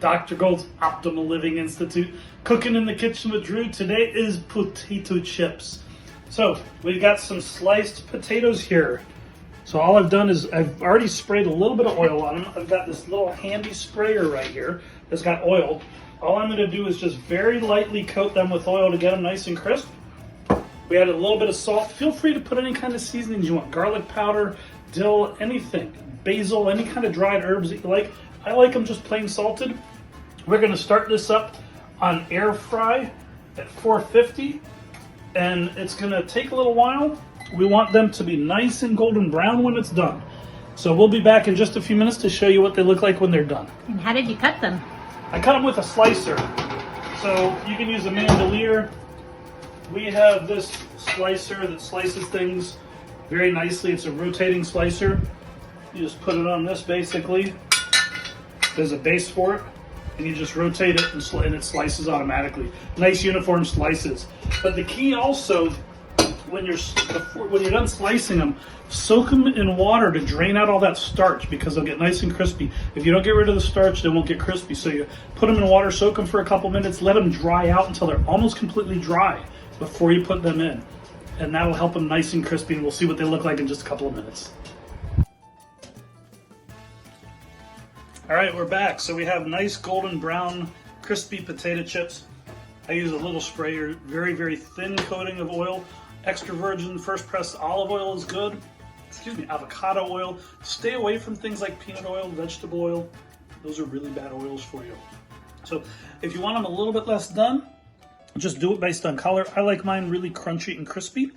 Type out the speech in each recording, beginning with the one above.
Dr. Gold's Optimal Living Institute. Cooking in the kitchen with Drew. Today is potato chips. So we've got some sliced potatoes here. So all I've done is I've already sprayed a little bit of oil on them. I've got this little handy sprayer right here that's got oil. All I'm going to do is just very lightly coat them with oil to get them nice and crisp. We added a little bit of salt. Feel free to put any kind of seasonings you want. Garlic powder, dill, anything. Basil, any kind of dried herbs that you like. I like them just plain salted. We're going to start this up on air fry at 450, and it's going to take a little while. We want them to be nice and golden brown when it's done. So we'll be back in just a few minutes to show you what they look like when they're done. And how did you cut them? I cut them with a slicer. So you can use a mandolier. We have this slicer that slices things very nicely. It's a rotating slicer. You just put it on this basically. There's a base for it. And you just rotate it and it slices automatically. Nice uniform slices. But the key also, when you're done slicing them, soak them in water to drain out all that starch because they'll get nice and crispy. If you don't get rid of the starch, they won't get crispy. So you put them in water, soak them for a couple minutes, let them dry out until they're almost completely dry before you put them in. And that'll help them nice and crispy, and we'll see what they look like in just a couple of minutes. All right, we're back. So we have nice golden brown, crispy potato chips. I use a little sprayer, very, very thin coating of oil. Extra virgin first press olive oil is good. Excuse me, avocado oil. Stay away from things like peanut oil, vegetable oil. Those are really bad oils for you. So if you want them a little bit less done, just do it based on color. I like mine really crunchy and crispy.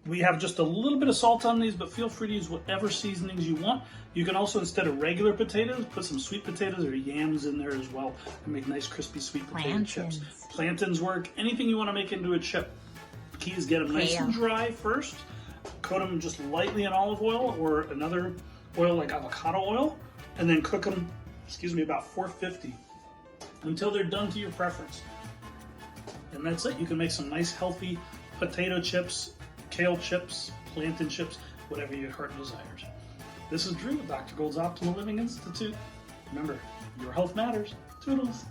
We have just a little bit of salt on these, but feel free to use whatever seasonings you want. You can also, instead of regular potatoes, put some sweet potatoes or yams in there as well and make nice crispy sweet potato chips. Plantains work. Anything you want to make into a chip. The key is get them nice and dry first. Coat them just lightly in olive oil or another oil like avocado oil, and then cook them, about 450 until they're done to your preference. And that's it. You can make some nice healthy potato chips, kale chips, plantain chips, whatever your heart desires. This is Drew with Dr. Gold's Optimal Living Institute. Remember, your health matters. Toodles.